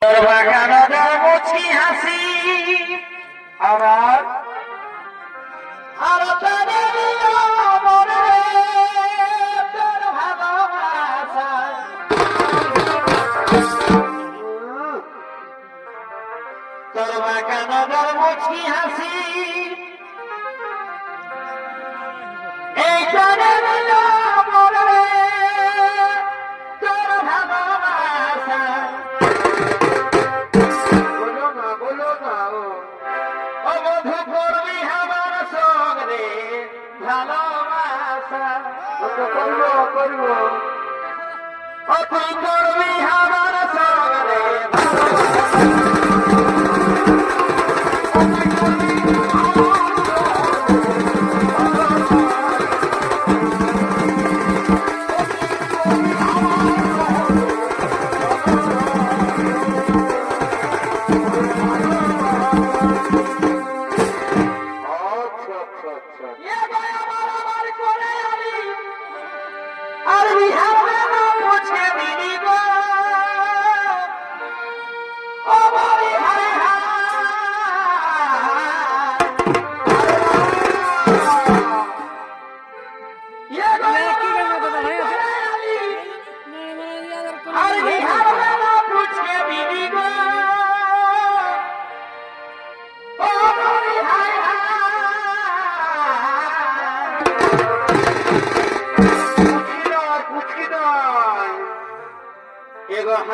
বাগানের মুচকি হাসি আমার আর তোর বাগানের মুচকি হাসি এই জানে ভালোবাসা করবো করবো তুই করবি আমার সঙ্গে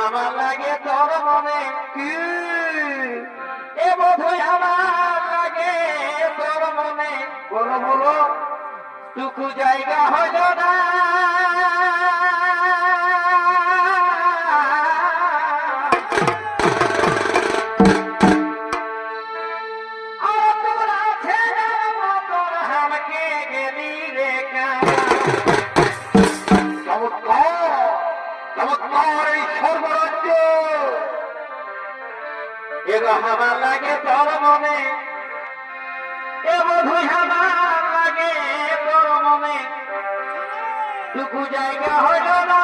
আমার লাগে তোর মনে কি এ বোধই আমার লাগে তোর মনে বলো বলো টুকু জায়গা হইল না আমার লাগে তোর মনে এ বোধই আমার লাগে তোর মনে টুকু জায়গা হইল না